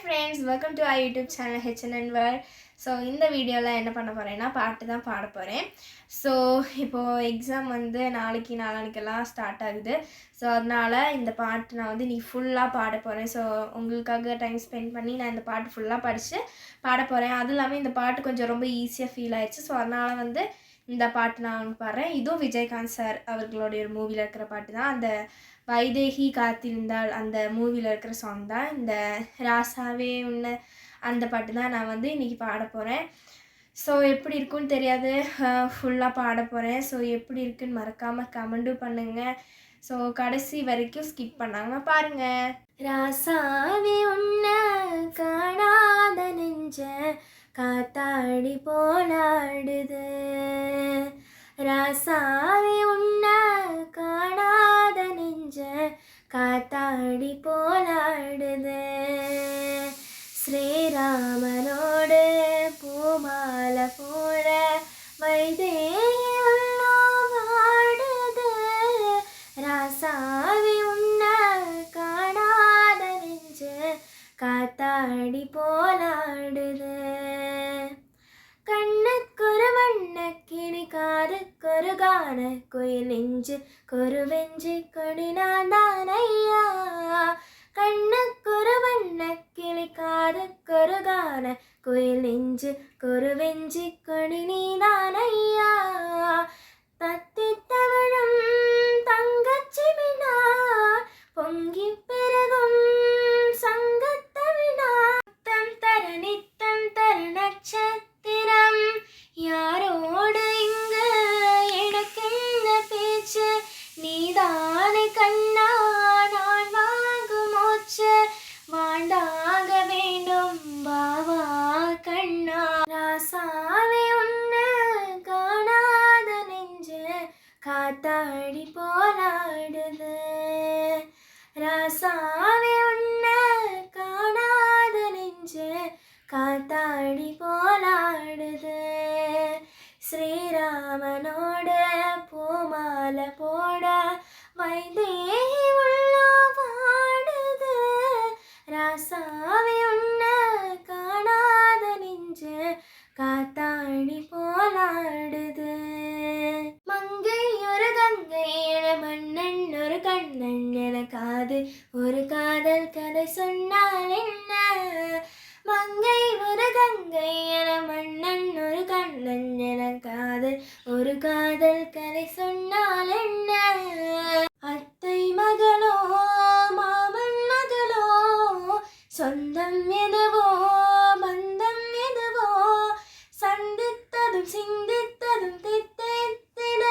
friends, welcome to our YouTube channel HNN World. So இந்த வீடியோவில் என்ன பண்ண போகிறேன்னா பாட்டு தான் பாட போகிறேன். ஸோ இப்போது எக்ஸாம் வந்து நாளைக்கெல்லாம் ஸ்டார்ட் ஆகுது. ஸோ அதனால் இந்த பாட்டு நான் வந்து ஃபுல்லாக பாட போகிறேன். ஸோ உங்களுக்காக டைம் ஸ்பெண்ட் பண்ணி நான் இந்த பாட்டு ஃபுல்லாக படித்து பாட போகிறேன். அதுவும் இல்லாமல் இந்த பாட்டு கொஞ்சம் ரொம்ப ஈஸியாக ஃபீல் ஆயிடுச்சு. ஸோ அதனால் வந்து இந்த பாட்டு நான் பாடுறேன். இதுவும் விஜயகாந்த் சார் அவர்களுடைய ஒரு மூவியில் இருக்கிற பாட்டு தான். அந்த வைதேகி காத்திருந்தாள் அந்த மூவியில் இருக்கிற சாங் தான். இந்த ராசாவே உன்னை அந்த பாட்டு தான் நான் வந்து இன்றைக்கி பாட போகிறேன். ஸோ எப்படி இருக்குன்னு தெரியாது, ஃபுல்லாக பாட போகிறேன். ஸோ எப்படி இருக்குன்னு மறக்காமல் கமெண்ட்டும் பண்ணுங்கள். ஸோ கடைசி வரைக்கும் ஸ்கிப் பண்ணாமல் பாருங்கள். ராசாவே உன்னை காணாத நெஞ்ச காத்தாடி போலாடுது, ராசாவே உன்னை காணாத நெஞ்ச காத்தாடி போலாடுது, ஸ்ரீராமனோடு பூமாலை போட வைதேகி வாடுது, ராசாவி உன்னை காணாத நெஞ்ச காத்தாடி போலாடுது, கண்ணுக்கொரு வண்ணக்கிளி காதுக்கொரு கான குயில் நெஞ்சு கொரு வெஞ்சு கொடினான் தான் ஐயா, கண்ணுக்கொரு வண்ணக்கிளி காதுக்கொரு கான குயில் நெஞ்சு கொரு வெஞ்சு கொடி நீதான் ஐயா, தத்தி தவழும் தங்கச்சி வினா பொங்கி பெருகும் சங்கத்தவினா, தம் தர நித்தம் தர நட்சத்திரம் யாரோடு இங்கு எனக்கென்ன பேச்சு, நீதானே கண்ணா நான் வாங்கும் மூச்சு, வாண்டாக வேண்டும் பாவா கண்ணா, ராசாவே உன்னை காணாத நெஞ்சு காத்தாடி போலாடுது, ராசாவே உன்னை காணாத நெஞ்சு காத்தாடி போலாடுது, ஸ்ரீராமனோட பூமாலை போட வைதேகி உள்ளோ வாடுது, ராசாவே உன்னை காணாத நெஞ்சு காத்தாடி போலாடுது, மங்கை ஒரு கங்கை என மன்னன் ஒரு கண்ணன் எனக்காது ஒரு காதல் கதை சொன்னால் என்ன, மங்கை ஒரு கங்கை என மன்னன் ஒரு கண்ணன் எனக்காது ஒரு காதல் கதை சொன்னால் என்ன, அத்தை மகளோ மாமன் மகளோ சொந்தம் எதுவோ பந்தம் எதுவோ சந்தித்ததும் சிந்தித்ததும் தித்தித்திட,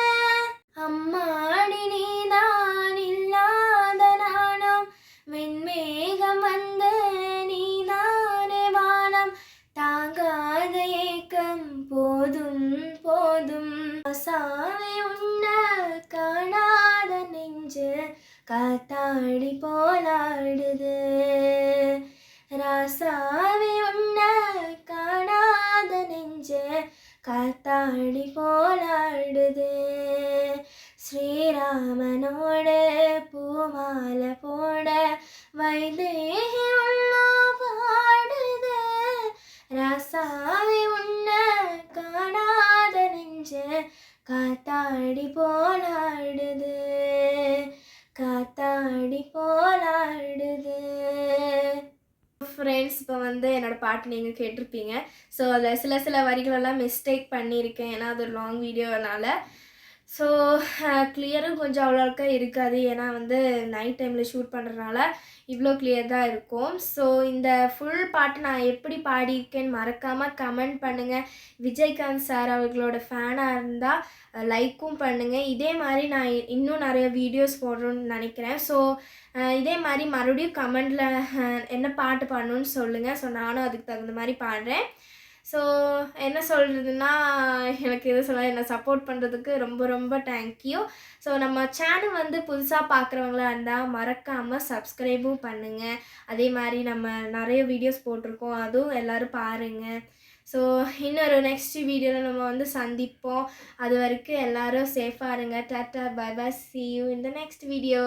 அம்மாடி நீதான் இல்லாத நானும் வெண்மேகம் வந்து நீதானே வானம் தாங்காத ஏக்கம் போதும் போதும், ராசாவே உன்னை காணாத நெஞ்சு காத்தாடி போலாடுது, ராசாவே உன்னை காணாத நெஞ்சு காத்தாடி போலாடுது, ஸ்ரீராமனோட பூமாலை போட வைதேகி உள்ளோ பாடுது, ராசாவே உன்னை காணாத நெஞ்சு காத்தாடி போலாடுது, காத்தாடி போலாடுது. ஃப்ரெண்ட்ஸ், இப்போ வந்து என்னோடய பாட்டு நீங்கள் கேட்டிருப்பீங்க. ஸோ அதில் சில வரிகளெல்லாம் மிஸ்டேக் பண்ணியிருக்கேன், ஏன்னா அது ஒரு லாங் வீடியோனால. ஸோ கிளியரும் கொஞ்சம் அவ்வளோக்கா இருக்காது, ஏன்னா வந்து நைட் டைமில் ஷூட் பண்ணுறதுனால இவ்வளோ கிளியர் தான் இருக்கும். ஸோ இந்த ஃபுல் பாட்டு நான் எப்படி பாடியிருக்கேன்னு மறக்காமல் கமெண்ட் பண்ணுங்கள். விஜயகாந்த் சார் அவர்களோட ஃபேனாக இருந்தால் லைக்கும் பண்ணுங்கள். இதே மாதிரி நான் இன்னும் நிறைய வீடியோஸ் போடுறோன்னு நினைக்கிறேன். ஸோ இதே மாதிரி மறுபடியும் கமெண்டில் என்ன பாட்டு பாடணுன்னு சொல்லுங்கள். ஸோ நானும் அதுக்கு தகுந்த மாதிரி பாடுறேன். ஸோ என்ன சொல்கிறதுன்னா, எனக்கு எது சொல்ல என்னை சப்போர்ட் பண்ணுறதுக்கு ரொம்ப ரொம்ப தேங்க்யூ. ஸோ நம்ம சேனல் வந்து புதுசாக பார்க்குறவங்களா இருந்தால் மறக்காமல் சப்ஸ்கிரைபும் பண்ணுங்கள். அதே மாதிரி நம்ம நிறைய வீடியோஸ் போட்டிருக்கோம், அதுவும் எல்லோரும் பாருங்கள். ஸோ இன்னொரு நெக்ஸ்ட் வீடியோவில் நம்ம வந்து சந்திப்போம். அது வரைக்கும் எல்லோரும் சேஃபாக இருங்க. டாட்டா bye bye, see you in the next video.